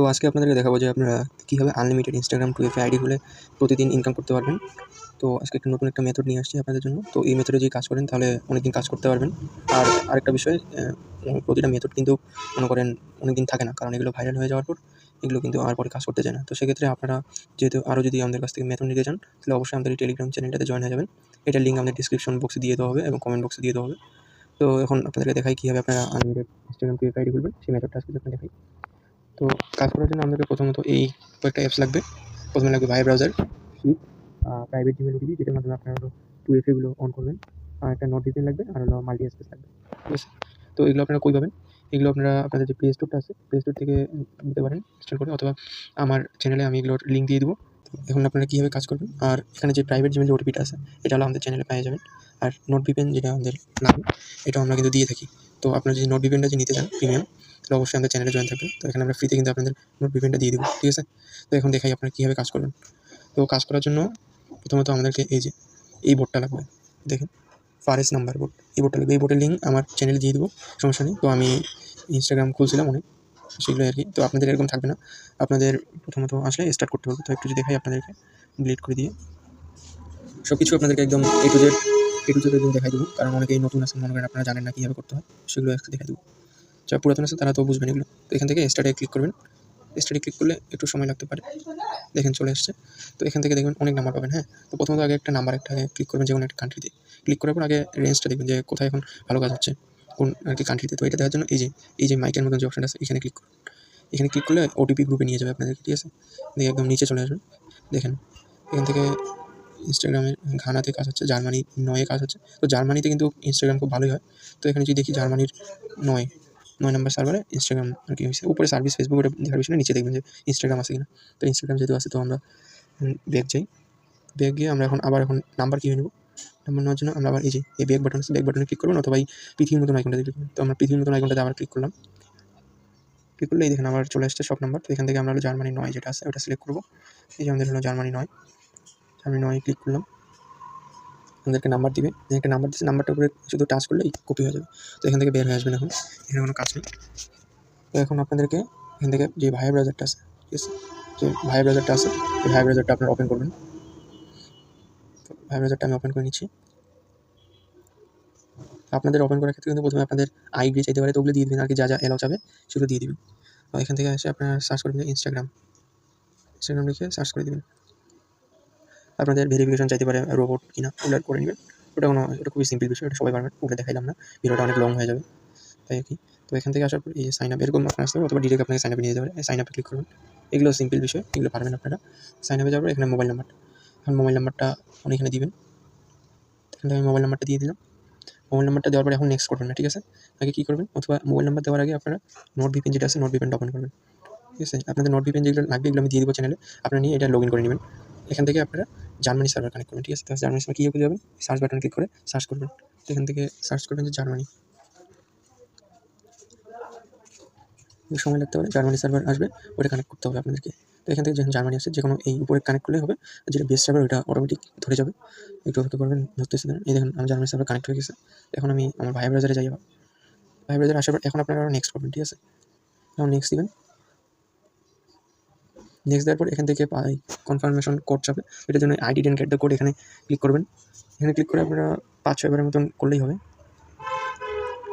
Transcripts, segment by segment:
তো আজকে আপনাদেরকে দেখাবো যে আপনারা কীভাবে আনলিমিটেড ইনস্টাগ্রাম 2FA আইডি খুলে প্রতিদিন ইনকাম করতে পারবেন। তো আজকে নতুন একটা মেথড নিয়ে আসছি আপনাদের জন্য। তো এই মেথডে যদি কাজ করেন তাহলে অনেকদিন কাজ করতে পারবেন। আর আরেকটা বিষয়, প্রতিটা মেথড কিন্তু মনে করেন অনেকদিন থাকে না, কারণ এগুলো ভাইরাল হয়ে যাওয়ার পর এগুলো কিন্তু আর পরে কাজ করতে চায় না। তো সেক্ষেত্রে আপনারা যেহেতু আরও যদি আমাদের কাছ থেকে মেথড নিতে চান তাহলে অবশ্যই আমাদের এই টেলিগ্রাম চ্যানেলটাতে জয়েন হয়ে যাবেন। এটার লিঙ্ক আমাদের ডিসক্রিপশন বক্সে দিয়ে দেওয়া হবে এবং কমেন্ট বক্সে দিয়ে দেওয়া হবে। তো এখন আপনাদেরকে দেখাই কীভাবে আপনারা আনলিমিটেড ইনস্টাগ্রাম 2FA আইডি খুলবেন, সেই মেথডটা আজকে আপনাদের দেখাই। তো কাজ করার জন্য আমাদেরকে প্রথমত এই কয়েকটা অ্যাপস লাগবে। প্রথমে লাগবে ভাই browser, sheet, private Gmail OTP, যেটার মাধ্যমে আপনারা হলো 2FA গুলো অন করবেন, আর একটা নোট ভিপিএন লাগবে, আর হলো মাল্টি স্পেস লাগবে। ঠিক আছে, তো এগুলো আপনারা কই পাবেন? এগুলো আপনারা আপনাদের যে প্লে স্টোরটা আছে, প্লে স্টোর থেকে নিতে পারেন ইনস্টল করে, অথবা আমার চ্যানেলে আমি এগুলোর লিঙ্ক দিয়ে দেবো। এখন আপনারা কীভাবে কাজ করবেন, আর এখানে যে প্রাইভেট জিমেল যে ওটিপিটা আছে এটা হলো আমাদের চ্যানেলে পেয়ে যাবেন। আর নোট ভিপিএন যেটা আমাদের লাগে এটাও আমরা কিন্তু দিয়ে থাকি। তো আপনারা যদি নোট ভিপিএনটা যে নিতে চান প্রিমিয়াম, তাহলে অবশ্যই আমাদের চ্যানেলে জয়েন থাকবেন। তো এখানে আমরা ফ্রিতে কিন্তু আপনাদের নোট ভিপিএনটা দিয়ে দেবো। ঠিক আছে, তো এখন দেখাই আপনারা কীভাবে কাজ করবেন। তো কাজ করার জন্য প্রথমত আমাদেরকে এই বোর্ডটা লাগবে। দেখেন, ফারেস্ট নাম্বার বোর্ড, এই বোর্ডটা লাগবে। এই বোর্ডের লিঙ্ক আমার চ্যানেলে দিয়ে দেবো, সমস্যা নেই। তো আমি ইনস্টাগ্রাম খুলছিলাম অনেক, সেগুলো আর কি। তো আপনাদের এরকম থাকবে না, আপনাদের প্রথমত আসলে স্টার্ট করতে হবে। তো একটু যদি দেখাই আপনাদেরকে ডিলিট করে দিয়ে, সব কিছু আপনাদেরকে একদম এ টু জেড একদম দেখাই দেবো, কারণ অনেকেই নতুন আছেন, মনে করেন আপনারা জানেন না কীভাবে করতে হয়, সেগুলো একটু দেখাই দেবো। যারা পুরাতন আছে তারা তো বুঝবেন এগুলো। তো এখান থেকে স্টার্টে ক্লিক করবেন। স্টার্টে ক্লিক করলে একটু সময় লাগতে পারে, দেখেন চলে এসছে। তো এখান থেকে দেখবেন অনেক নাম্বার পাবেন। হ্যাঁ, তো প্রথমত আগে একটা নাম্বার আগে ক্লিক করবেন, যে কোনো একটা কান্ট্রিতে। ক্লিক করার পর আগে রেঞ্জটা দেখবেন যে কোথায় এখন ভালো কাজ হচ্ছে, কোন আর কি কান্ট্রিতে। তো এটা দেখার জন্য এই যে মাইকের মতন যে অপশনটা আছে এখানে ক্লিক করুন। এখানে ক্লিক করলে ওটিপি গ্রুপে নিয়ে যাবে আপনাদেরকে। ঠিক আছে, দেখে একদম নিচে চলে আসবেন। দেখেন এখান থেকে ইনস্টাগ্রামের ঘানাতে কাজ হচ্ছে, জার্মানি 9-এ কাজ হচ্ছে। তো জার্মানিতে কিন্তু ইনস্টাগ্রাম খুব ভালোই হয়। তো এখানে যদি দেখি জার্মানির 9 নম্বর সার্ভারে ইনস্টাগ্রাম আর কি হয়েছে। উপরে সার্ভিস ফেসবুক ওটা দেখার বিষয় না, নিচে দেখবেন যে ইনস্টাগ্রাম আছে কিনা। তো ইনস্টাগ্রাম যেহেতু আছে, তো আমরা ব্যাক যাই। ব্যাক গিয়ে আমরা এখন নাম্বার কীভাবে নেব, নাম্বার নেওয়ার জন্য আমরা আবার এই ব্যাক বাটন আছে, ব্যাক বাটনে ক্লিক করবেন, অথবা এই পৃথিবীর মতন আইকনটাতে ক্লিক করবেন। তো আমরা পৃথিবীর মতন আইকনটাতে আবার ক্লিক করলাম। ক্লিক করলে এই দেখেন আবার চলে আসছে সব নাম্বার। তো এখান থেকে আমরা হলো জার্মানি 9 যেটা আছে ওটা সিলেক্ট করবো। এই যে আমাদের হলো জার্মানি 9 ক্লিক করলাম। আমাদেরকে নাম্বার দিবে, একটা নাম্বার দিচ্ছে, নাম্বারটার উপরে শুধু টাচ করলেই কপি হয়ে যাবে। তো এখান থেকে বের হয়ে আসবেন। এখন এখানে কোনো কাজ নেই। তো এখন আপনাদেরকে এখান থেকে যে ভাই ব্রাউজারটা আছে, ঠিক আছে, যে ভাই ব্রাউজারটা আছে, এই ভাই ব্রাউজারটা আপনারা ওপেন করবেন। তো ভাই ব্রাউজারটা আমি ওপেন করে নিচ্ছি। আপনাদের ওপেন করার ক্ষেত্রে কিন্তু প্রথমে আপনাদের আইডি চাইতে পারে, তো ওগুলো দিয়ে দেবেন আর কি, যা যা এলাও চাবে সেগুলো দিয়ে দেবেন। এখান থেকে এসে আপনারা সার্চ করবেন ইনস্টাগ্রাম লিখে সার্চ করে দেবেন। আপনাদের ভেরিফিকেশন চাইতে পারে রোবট কিনা, ওগুলো করে নেবেন। ওটা খুবই সিম্পল বিষয়, ওটা সবাই পারবেন, ওটা দেখাইলাম না, ভিডিওটা অনেক লং হয়ে যাবে, তাই আর কি। তো এখান থেকে আসার পর এই যে সাইন আপ, এরকম আপনার আসতে হবে, অথবা ডিরেক্ট আপনাকে সাইন আপে নিয়ে যেতে পারে। সাইন আপে ক্লিক করবেন। এগুলো সিম্পল বিষয়, এগুলো পারবেন আপনারা। সাইন আপে যাওয়ার পর এখানে মোবাইল নাম্বারটা, এখন মোবাইল নাম্বারটা আপনি এখানে দিবেন। এখানে আমি মোবাইল নাম্বারটা দিয়ে দিলাম। মোবাইল নাম্বারটা দেওয়ার পরে এখন নেক্সট করবেন না, ঠিক আছে। আগে কী করবেন, অথবা মোবাইল নাম্বার দেওয়ার আগে আপনারা নোট ভিপিএন যেটা আছে, নোট ভিপিএনটা ওপেন করবেন। ঠিক আছে, আপনাদের নোট ভিপিএন যেগুলো লাগবে এগুলো আমি দিয়ে দেবো চ্যানেলে, আপনারা নিয়ে এটা লগ ইন করে নেবেন। এখান থেকে আপনারা জার্মানি সার্ভার কানেক্ট করবেন। ঠিক আছে, তো জার্মানি সার্ভার কীভাবে যাবেন, সার্চ বাটনে ক্লিক করে সার্চ করবেন। এখান থেকে সার্চ করবেন যে জার্মানি, সময় লাগতে পারে, জার্মানি সার্ভার আসবে, ওটা কানেক্ট করতে হবে আপনাদেরকে। তো এখান থেকে যখন জার্মানি আসছে, যে কোনো এই উপরে কানেক্ট করলেই হবে, যেটা বেস্ট সার্ভার ওটা অটোমেটিক ধরে যাবে। একটু অপেক্ষা করবেন, ধরতেছে না। এই দেখুন আমার জার্মানি সার্ভার কানেক্ট হয়ে গেছে। এখন আমি আমার ভাই ব্রাউজারে যাই। আবার ভাই ব্রাউজারে আসার পর এখন আপনারা নেক্সট করবেন। ঠিক আছে, এখন নেক্সট দিবেন। নেক্সট দেওয়ার পর এখান থেকে কনফার্মেশন কোড চাবে, এটার জন্য I didn't get the code এখানে ক্লিক করবেন। এখানে ক্লিক করে আপনারা 5-6 বারের মতন করলেই হবে,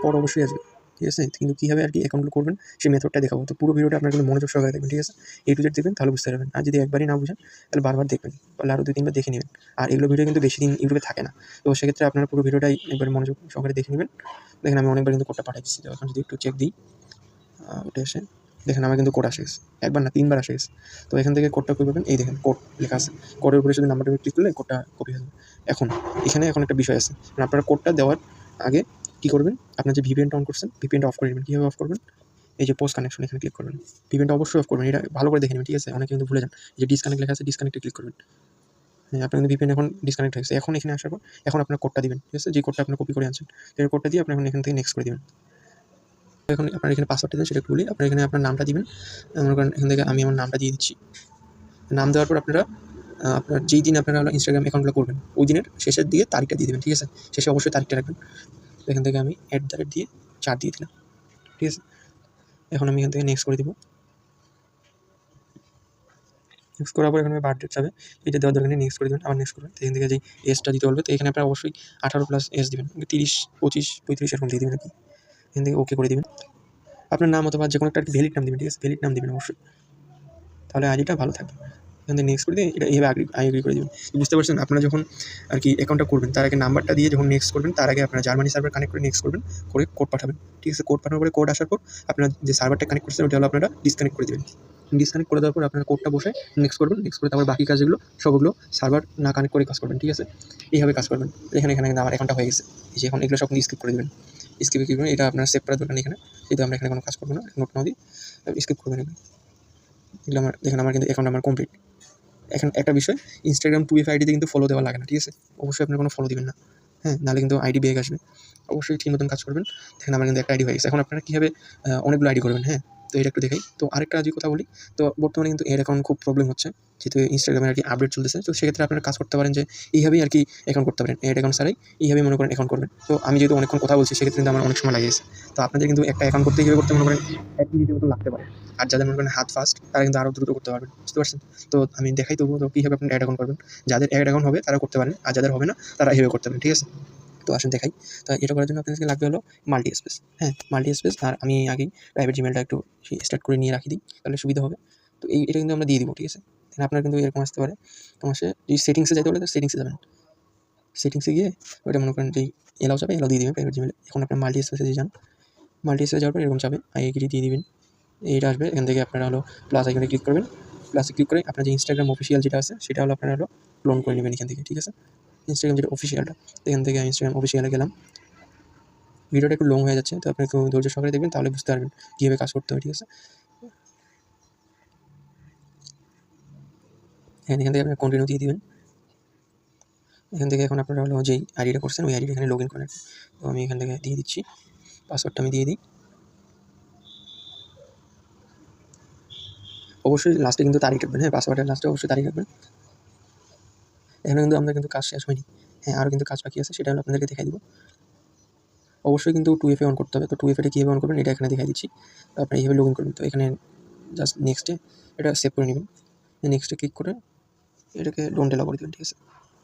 কোড অবশ্যই আসবে। ঠিক আছে, কিন্তু কীভাবে আর কি অ্যাকাউন্টগুলো করবেন সেই মেথডটা দেখাবো। তো পুরো ভিডিওটা আপনার কিন্তু মনোযোগ সহকারে দেখবেন। ঠিক আছে, এ টু জেড দেখবেন, তাহলে বুঝতে পারবেন। আর যদি একবারই না বুঝেন তাহলে বারবার দেখবেন, তাহলে আরও 2-3 বার দেখে নেবেন। আর এগুলো ভিডিও কিন্তু বেশি দিন ইউটিউবে থাকে না, তো সেক্ষেত্রে আপনারা পুরো ভিডিওটাই একবার মনোযোগ সহকারে দেখে নেবেন। দেখেন আমি অনেকবার কিন্তু কোডটা পাঠিয়ে দিচ্ছি। তো এখন যদি একটু চেক দিই, ওটা এসে দেখেন আমার কিন্তু কোড আসে গেছে, একবার না 3 বার আসে গেছে। তো এখান থেকে কোডটা কী করবেন, এই দেখেন কোড লেখা আছে, কোডের উপরে শুধু নাম্বারটা ক্লিক করলে কোডটা কপি হয়ে যাবে। এখন একটা বিষয় আছে, আপনারা কোডটা দেওয়ার আগে কী করবেন, আপনার যে ভিপিএনটা অন করছেন ভিপিএনটা অফ করে নেবেন। কীভাবে অফ করবেন, এই যে পোস্ট কানেকশন এখানে ক্লিক করবেন। ভিপিএনটা অবশ্যই অফ করবেন, এটা ভালো করে দেখে নেবেন। ঠিক আছে, অনেকে কিন্তু ভুলে যান, যে ডিসকানেক্ট লেখা আছে, ডিসকানেক্টে ক্লিক করবেন। হ্যাঁ, আপনার কিন্তু ভিপিএন এখন ডিসকানেক্ট হয়ে গেছে। এখন এখানে আসার পর এখন আপনার কোডটা দিবেন। ঠিক আছে, যে কোডটা আপনি কপি করে আনছেন, সেই কোডটা দিয়ে আপনি এখন এখান থেকে নেক্সট করে দিবেন। এখন আপনার এখানে পাসওয়ার্ডটা দেন, সেটা একটু বলি। আপনার এখানে আপনার নামটা দিবেন। মনে করেন এখান থেকে আমি আমার নামটা দিয়ে দিচ্ছি। নাম দেওয়ার পর আপনারা আপনার যেই দিন আপনারা ইনস্টাগ্রাম অ্যাকাউন্টগুলো করবেন ওই দিনের শেষের দিকে তারিখটা দিয়ে দেবেন। ঠিক আছে, শেষে অবশ্যই তারিখটা রাখবেন। তো এখান থেকে আমি @ দিয়ে 4 দিয়ে দিলাম। ঠিক আছে, এখন আমি এখান থেকে নেক্সট করে দেবো। নেক্সট করার পর এখানে বার্থডেট যাবে, এটা দেওয়ার দরকার নেই, নেক্সট করে দেবেন, আবার নেক্সট করবেন। তো এখান থেকে যেই এজটা দিতে বলবে, তো এখানে আপনারা অবশ্যই 18+ এজ দিবেন, 30, 25, 35 এরকম দিয়ে দেবেন আর কি। এখান থেকে ওকে করে দেবেন। আপনার নাম অথবা যে কোনো একটা ভ্যালিড নাম দেবেন, ঠিক আছে? ভ্যালিড নাম দেবেন অবশ্যই, তাহলে আইডিটা ভালো থাকবে। এখান থেকে নেক্সট করে দিয়ে এটা এইভাবে আই এগ্রি করে দেবেন। বুঝতে পারছেন? আপনারা যখন আর কি অ্যাকাউন্টটা করবেন, তার আগে নাম্বারটা দিয়ে যখন নেক্সট করবেন, তার আগে আপনারা জার্মানি সার্ভার কানেক্ট করে নেক্সট করবেন, করে কোড পাঠাবেন, ঠিক আছে? কোড পাঠানোর পরে কোড আসার পর আপনারা যে সার্ভারটা কানেক্ট করছেন ওটা হলো আপনারা ডিসকানেক্ট করে দেবেন। ডিসকানেক্ট করে দেওয়ার পর আপনারা কোডটা বসে নেক্সট করবেন, নেক্সট করে তারপর বাকি কাজগুলো সবগুলো সার্ভার না কানেক্ট করে কাজ করবেন, ঠিক আছে? এইভাবে কাজ করবেন। এখানে কিন্তু আমার অ্যাকাউন্টটা হয়ে গেছে। এই যে এখন এগুলো সব স্কিপ করে দেবেন, স্কিপ করবেন, এটা আপনার সেভ করার দরকার নেই এখানে, যেহেতু আমরা এখানে কোনো কাজ করবো না, নোট নাও দিয়ে স্কিপ করবেন এগুলো। এগুলো আমার দেখেন, আমার কিন্তু অ্যাকাউন্ট আমার কমপ্লিট। এখন একটা বিষয়, Instagram 2FA আইডিতে কিন্তু ফলো দেওয়া লাগে না, ঠিক আছে? অবশ্যই আপনার কোনো ফলো দিবেন না, হ্যাঁ? নাহলে কিন্তু আইডি ব্যাক আসবে। অবশ্যই ঠিক মতন কাজ করবেন। দেখেন আমার কিন্তু একটা আইডি হয়ে গেছে। এখন আপনারা কীভাবে অনেকগুলো আইডি করবেন, হ্যাঁ? তো এটা একটু দেখাই। তো আরেকটা যদি কথা বলি, তো বর্তমানে কিন্তু এর অ্যাকাউন্ট খুব প্রবলেম হচ্ছে, যেহেতু Instagram-এর আর কি আপডেট চলতেছে। তো সেক্ষেত্রে আপনারা কাজ করতে পারেন যে এইভাবেই আর কি অ্যাকাউন্ট করতে পারেন। এড অ্যাকাউন্ট ছাড়াই এইভাবেই মনে করেন অ্যাকাউন্ট করবেন। তো আমি যেহেতু অনেকক্ষণ কথা বলছি, সেক্ষেত্রে কিন্তু আমার অনেক সময় লাগে গেছে। তো আপনাদের কিন্তু একটা অ্যাকাউন্ট করতে এইভাবে করতে মনে করেন 1 মিনিটের মতো লাগতে পারে। আর যাদের মনে করেন হাত ফাস্ট, তারা কিন্তু আরও দ্রুত করতে পারবেন। বুঝতে পারছেন? তো আমি দেখাই তবুও, তো কীভাবে আপনি অ্যাড অ্যাকাউন্ট করবেন। যাদের অ্যাড অ্যাকাউন্ট হবে তারা করতে পারেন, আর যাদের হবে না তারা এভাবে করতে পারেন, ঠিক আছে? তো আসুন দেখাই। তো এটা করার জন্য আপনাদেরকে লাগবে হলো মাল্টি স্পেস, হ্যাঁ? Multi space. আর আমি আগেই প্রাইভেট জিমেলটা একটু স্টার্ট করে নিয়ে রাখি দিই, তাহলে সুবিধা হবে। তো এটা কিন্তু আমরা দিয়ে দিব, ঠিক আছে? দেন আপনার কিন্তু এরকম আসতে পারে, তোমার যদি সেটিংসে যাইতে বলে, তো সেটিংসে যাবেন। সেটিংসে গিয়ে ওইটা মনে করেন যেই এলাও যাবে, এলাও দিয়ে দিবেন প্রাইভেট জিমেলে। এখন আপনার মাল্টি স্পেসে যে যান, মাল্টি স্পেসে যাওয়ার পর এরকম যাবে, আই এগ্রি দিয়ে দিবেন। এইটা আসবে, এখান থেকে আপনারা হলো প্লাস আইকনে ক্লিক করবেন। প্লাসে ক্লিক করে আপনার যে Instagram অফিসিয়াল যেটা আছে, সেটা হলো আপনারা হলো ক্লোন করে নেবেন এখান থেকে, ঠিক আছে? Instagram যেটা অফিসিয়ালটা, এখান থেকে Instagram অফিসিয়ালে গেলাম। ভিডিওটা একটু লং হয়ে যাচ্ছে, তো আপনি একটু ধৈর্য সহকারে দেখবেন, তাহলে বুঝতে পারবেন কীভাবে কাজ করতে হয়, ঠিক আছে? হ্যাঁ, এখান থেকে আপনি কন্টিনিউ দিয়ে দিবেন। এখান থেকে এখন আপনারা হলো যেই আইডিটা করছেন, ওই আইডিটা এখানে লগ ইন করেন। তো আমি এখান থেকে দিয়ে দিচ্ছি, পাসওয়ার্ডটা আমি দিয়ে দিই। অবশ্যই লাস্টে কিন্তু তারিখ রাখবেন, হ্যাঁ? পাসওয়ার্ডের লাস্টে অবশ্যই তারিখ রাখবেন। এখানে কিন্তু আমাদের কিন্তু কাজ শেষ হয়নি, হ্যাঁ? আরও কিন্তু কাজ বাকি আছে, সেটা হলো আপনাদেরকে দেখাই দিব। অবশ্যই কিন্তু 2FA অন করতে হবে। তো 2FAটা কীভাবে অন করবেন এটা এখানে দেখাই দিচ্ছি। তো আপনি এইভাবে লগ ইন করবেন। তো এখানে জাস্ট নেক্সটে এটা সেভ করে নেবেন। নেক্সটে ক্লিক করে এটাকে ডোন্ট এলাও করে দেবেন, ঠিক আছে?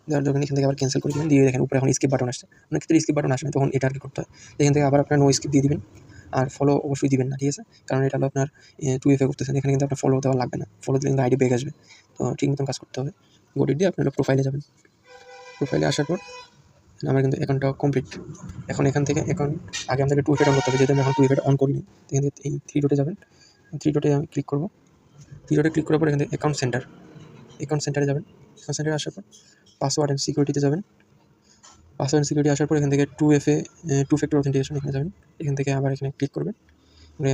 দেওয়ার দরকার নেই, এখান থেকে আবার ক্যান্সেল করে দেবেন। দিয়ে দেখেন উপরে এখন স্কিপ বাটন আসছে। অনেক ক্ষেত্রে স্কিপ বাটন আসে না, তখন এটা আর কি করতে হয়। এখান থেকে আবার আপনার নো স্কিপ দিয়ে দিবেন। আর ফলো অবশ্যই দিবেন না, ঠিক আছে? কারণ এটা হলো আপনার 2FA করতেছেন, এখানে কিন্তু আপনার ফলো দেওয়া লাগবে না। ফলো দিলে কিন্তু আইডি ব্যাক আসবে। তো ঠিক মতন কাজ করতে হবে। গো দিয়ে আপনারা প্রোফাইলে যাবেন। প্রোফাইলে আসার পর আমার কিন্তু অ্যাকাউন্টটা কমপ্লিট। এখন এখান থেকে অ্যাকাউন্ট আগে আমাদেরকে 2FA অন করতে হবে, যেহেতু আমি এখন 2FA অন করিনি। এখান থেকে এই 3 ডটে যাবেন। 3 ডটে আমি ক্লিক করব। 3 ডটে ক্লিক করার পর এখান থেকে অ্যাকাউন্ট সেন্টারে যাবেন। অ্যাকাউন্ট সেন্টারে আসার পর পাসওয়ার্ড অ্যান্ড সিকিউরিটিতে যাবেন। পাসওয়ার্ড অ্যান্ড সিকিউরিটি আসার পর এখান থেকে 2FA টু ফ্যাক্টর অথেন্টিকেশন এখানে যাবেন। এখান থেকে আবার এখানে ক্লিক করবেন।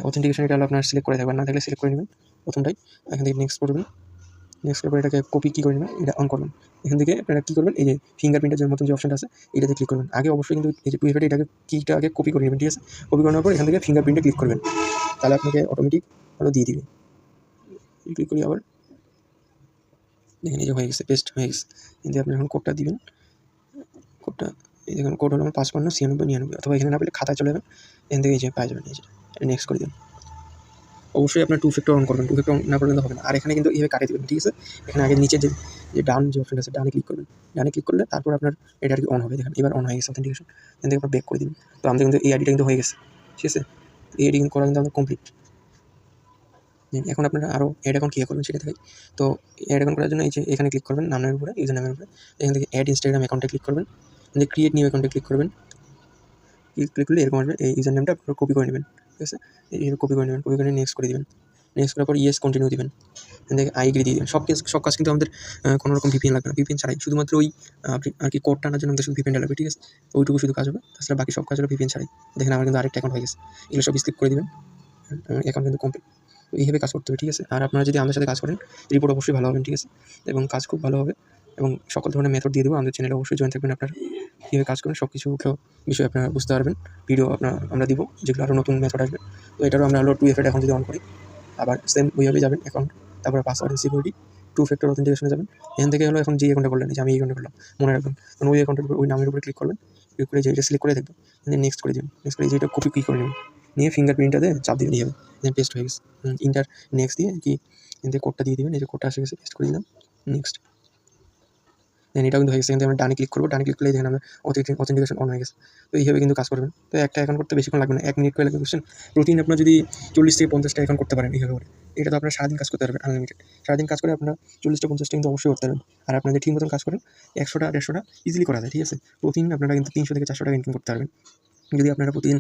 অথেন্টিকেশন এটা হলো আপনার সিলেক্ট করে থাকবেন, না থাকলে সিলেক্ট করে নেবেন প্রথমটাই। এখান থেকে নেক্সট করবেন। নেক্সট করার পর এটাকে কপি কী করে নেবেন, এটা অন করবেন। এখান থেকে আপনারা কী করবেন, এই যে ফিঙ্গারপ্রিন্টের মতন যে অপশনটা আছে, এটাতে ক্লিক করবেন। আগে অবশ্যই কিন্তু এই যে 2FA এটাকে কিটা আগে কপি করে নেবেন, ঠিক আছে? কপি করার পর এখান থেকে ফিঙ্গারপ্রিন্টে ক্লিক করবেন, তাহলে আপনাকে অটোমেটিক হলো দিয়ে দিবে। ক্লিক করি আবার, দেখেন এই যে হয়ে গেছে, পেস্ট হয়ে গেছে। কিন্তু আপনি এখন কোডটা দিবেন। কোডটা এই দেখুন, কোড হলো আমার 55 96 99, অথবা এখানে না পেলে খাতায় চলে যাবেন, এখান থেকে এই যে পেয়ে যাবেন। এই যে নেক্সট করে দিন। অবশ্যই আপনার 2 ফ্যাক্টর অন করবেন, 2 ফ্যাক্টর অন না করলে হবে না। আর এখানে কিন্তু এইভাবে কাটিয়ে দেবেন, ঠিক আছে? এখানে আগে নিচে যে ডান যে অপশনটা আছে, ডানে ক্লিক করবেন। ডানে ক্লিক করলে তারপর আপনার এটা আর কি অন হবে। দেখেন এবার অন হয়ে গেছে অথেন্টিকেশন। এখান থেকে আপনার ব্যাক করে দিবেন। তো আমাদের কিন্তু এই আইডিটা কিন্তু হয়ে গেছে, ঠিক আছে? এই আইডি কিন্তু করা কিন্তু আমাদের কমপ্লিট। এখন আপনারা আরও অ্যাড অ্যাকাউন্ট কীভাবে করবেন সেটা দেখাই। তো অ্যাড অ্যাকাউন্ট করার জন্য এই যে এখানে ক্লিক করবেন, নামের উপরে, ইউজার নামের উপরে। এখান থেকে অ্যাড ইনস্টাগ্রাম অ্যাকাউন্টে ক্লিক করবেন। এখান থেকে ক্রিয়েট নিউ অ্যাকাউন্টে ক্লিক করবেন। ক্লিক করলে এরকম আসবে, এই ইউজার নেমটা আপনারা কপি করে নেবেন, ঠিক আছে? এইভাবে কপি করে নেবেন, কপি করে নেক্সট করে দিবেন। নেক্সট করার পর ইয়েস কন্টিনিউ দিবেন। এখান থেকে আই এগ্রি দিয়ে দিবেন। সব কাজ কিন্তু আমাদের কোনো রকম VPN লাগবে না। VPN ছাড়াই শুধুমাত্র ওই আপনি আর কি কোড টানার জন্য আমাদের শুধু VPN টা লাগবে, ঠিক আছে? ওইটুকু শুধু কাজ হবে, তাছাড়া বাকি সব কাজ হলো VPN ছাড়াই। দেখেন আমার কিন্তু আরেকটা অ্যাকাউন্ট হয়ে গেছে। এগুলো সব স্কিপ করে দিবেন, অ্যাকাউন্ট কিন্তু কমপ্লিট। তো এইভাবে কাজ করতে হবে, ঠিক আছে? আর আপনারা যদি আমাদের সাথে কাজ করেন, রিপোর্ট অবশ্যই ভালো হবেন, ঠিক আছে? এবং কাজ খুব ভালো হবে, এবং সকল ধরনের মেথড দিয়ে দেবো। আমাদের চ্যানেলে অবশ্যই জয়েন থাকবেন। আপনারা কীভাবে কাজ করেন সব কিছু বিষয়ে আপনারা বুঝতে পারবেন। ভিডিও আমরা দিব, যেগুলো আরও নতুন মেথড আসবে। তো এটারও আমরা হলো 2FA এখন যদি অন করি, আবার সেম ওইভাবে যাবেন অ্যাকাউন্ট, তারপরে পাসওয়ার্ড অ্যান্ড সিকিউরিটি, 2 ফ্যাক্টর অথেন্টিকেশনে যাবেন। এখান থেকে হলো এখন যে অ্যাকাউন্টটা করলেন, যে আমি এই অ্যাকাউন্টটা করলাম, মনে রাখবেন কারণ ওই অ্যাকাউন্টের উপর ওই নামের উপরে ক্লিক করবেন। ক্লিক করে যে এটা সিলেক্ট করে দেখবেন, নেক্সট করে দেবেন। নেক্সট করে যে এটা কপি করে নেবেন, নিয়ে ফিঙ্গারপ্রিন্টটাতে চাপ দিবেন এইভাবে, দেন পেস্ট হয়ে গেছে। ইন্টার নেক্সট দিয়ে কি এতে কোডটা দিয়ে দিবেন, এই যে কোডটা এসে গেছে, পেস্ট করে দিলাম, নেক্সট। দেন এটাও কিন্তু হয়ে গেছে, কিন্তু আমরা ডানে ক্লিক করবো, ডানে ক্লিক করলে দেখেন আমরা অথেন্টিকেশন অন হয়ে গেছে। তো এইভাবে কিন্তু কাজ করবেন। তো একটা অ্যাকাউন্ট করতে বেশিক্ষণ লাগবে না, 1 মিনিট করে লাগবে, বুঝছেন? প্রতিদিন আপনার যদি 40 থেকে 50টা অ্যাকাউন্ট করতে পারেন এইভাবে করে, এটা তো আপনারা সারাদিন কাজ করতে পারবেন আনলিমিটেড। সারাদিন কাজ করে আপনারা 40টা 50টা কিন্তু অবশ্যই করতে পারবেন। আর আপনারা যদি ঠিক মতন কাজ করেন 100টা 150টা ইজিলি করা যায়, ঠিক আছে? প্রতিদিন আপনারা কিন্তু 300 থেকে 400 টাকা ইনকাম করতে পারবেন। যদি আপনারা প্রতিদিন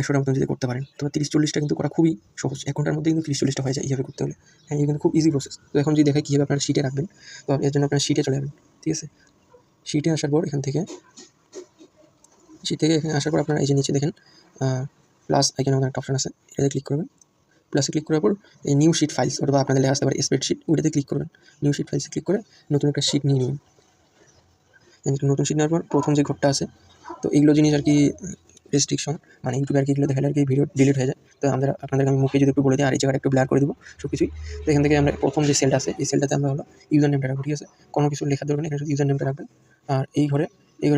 100টার মতন যদি করতে পারেন, তবে 30-40টা কিন্তু করা খুবই সহজ। 1 ঘন্টার মধ্যে কিন্তু 30-40টা হয়ে যায় এইভাবে করতে হলে। হ্যাঁ, এটা কিন্তু খুব ইজি প্রসেস। তো এখন যদি দেখাই কীভাবে আপনারা শিটে রাখবেন, তো এর জন্য আপনারা শিটে চলে যাবেন, ঠিক আছে? শিটে আসার পর এখান থেকে এখানে আসার পর আপনারা এই যে নিচে দেখেন প্লাস আইকনের মতো একটা অপশন আছে, এটাতে ক্লিক করবেন। প্লাসে ক্লিক করার পর এই নিউ শিট ফাইলস, অথবা আপনাদের লেখা আসতে পারে স্প্রেডশিট, ওইটাতে ক্লিক করবেন। নিউ শিট ফাইলসে ক্লিক করে নতুন একটা শিট নিয়ে নেবেন। নতুন শিট নেওয়ার পর প্রথম যে ঘরটা আছে, তো এইগুলো জিনিস আর কি রেস্ট্রিকশন, মানে ইউটিউবে আর কি এগুলো দেখালে আর কি ভিডিও ডিলিট হয়ে যায়। তো আপনাদেরকে আমি মুখে যদি একটু বলে দিই, আর এই জায়গাটা একটু ব্লার করে দেবো সব কিছুই। তো এখান থেকে আমরা প্রথম যে সেলটা আছে, এই সেলটাতে আমরা হলো ইউজার নেমটা রাখবো, ঠিক আছে? কোনো কিছু লেখার দরকার নেই, এখানে শুধু ইউজার নেমটা রাখবেন। আর এই ঘরে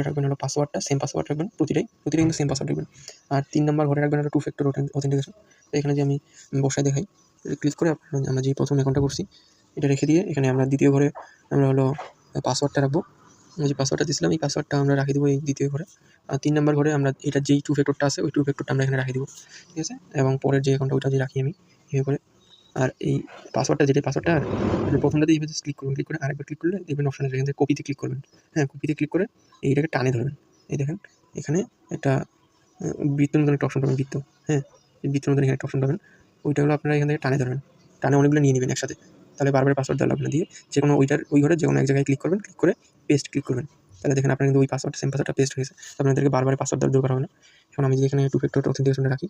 রাখবেন হলো পাসওয়ার্ডটা, সেম পাসওয়ার্ড রাখবেন প্রতিটাই কিন্তু সেম পাসওয়ার্ড রাখবেন। আর 3 নম্বর ঘরে রাখবেন হলো 2 ফ্যাক্টর অথেন্টিকেশন। তো এখানে যে আমি বসায় দেখাই, ক্লিক করে আমরা যে প্রথম অ্যাকাউন্টটা করছি এটা রেখে দিয়ে এখানে আমরা দ্বিতীয় ঘরে আমরা হলো পাসওয়ার্ডটা রাখবো। যে পাসওয়ার্ডটা দিয়েছিলাম এই পাসওয়ার্ডটা আমরা রাখি দেবো এই দ্বিতীয় ঘরে। আর 3 নম্বর ঘরে আমরা এটা যেই 2 ফ্যাক্টরটা আছে ওই 2 ফ্যাক্টরটা আমরা এখানে রাখি দেবো, ঠিক আছে? এবং পরের যে অ্যাকাউন্টটা ওইটা রাখি আমি এভাবে করে। আর এই পাসওয়ার্ডটা পাসওয়ার্ডটা প্রথমটাতে এইভাবে ক্লিক করবেন, ক্লিক করে আরেকবার ক্লিক করলে দেখবেন অপশন আছে, এখান থেকে কপিতে ক্লিক করবেন। হ্যাঁ, কপিতে ক্লিক করে এইটাকে টানে ধরবেন। এই দেখেন এখানে একটা বৃত্তের মতন একটা অপশন পাবেন, বৃত্ত। হ্যাঁ, এই বৃত্তের মতন এখানে একটা অপশন পাবেন, ওইটা হলো আপনারা এখান থেকে টানে ধরবেন। টানে অনেকগুলো নিয়ে নেবেন একসাথে, তাহলে বারবার পাসওয়ার্ড দেওয়া লাগবে না। দিয়ে যে কোনো ওই ঘরে যে কোনো এক জায়গায় ক্লিক করবেন, ক্লিক করে পেস্ট ক্লিক করবেন। তাহলে দেখেন আপনার কিন্তু ওই পাসওয়ার্ড সেম পাসওয়ার্ডটা পেস্ট হয়েছে। আপনাদেরকে বারবার পাসওয়ার্ড দেওয়ার দরকার হবে না। এখন আমি যদি এখানে 2 ফ্যাক্টর অথেন্টিকেশনটা রাখি,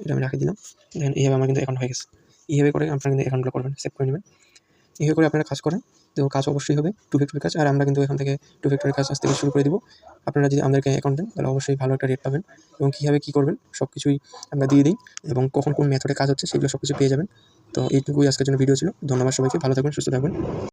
এটা আমি রাখি দিলাম। দেখেন এইভাবে আমার কিন্তু অ্যাকাউন্ট হয়ে গেছে। এইভাবে করে আপনারা কিন্তু অ্যাকাউন্টগুলো করবেন, সেভ করে নেবেন। এইভাবে করে আপনারা কাজ করেন, তো কাজ অবশ্যই হবে 2 ফ্যাক্টরের কাজ। আর আমরা কিন্তু এখান থেকে 2 ফ্যাক্টরের কাজ আজ থেকে শুরু করে দিব। আপনারা যদি আমাদেরকে অ্যাকাউন্ট দেন তাহলে অবশ্যই ভালো একটা রেট পাবেন, এবং কীভাবে কী করবেন সব কিছুই আমরা দিয়ে দিই, এবং কখন কোন মেথডে কাজ হচ্ছে সেগুলো সব কিছু পেয়ে যাবেন। তো এইটুকুই আজকের জন্য ভিডিও ছিল। ধন্যবাদ সবাইকে, ভালো থাকবেন, সুস্থ থাকবেন।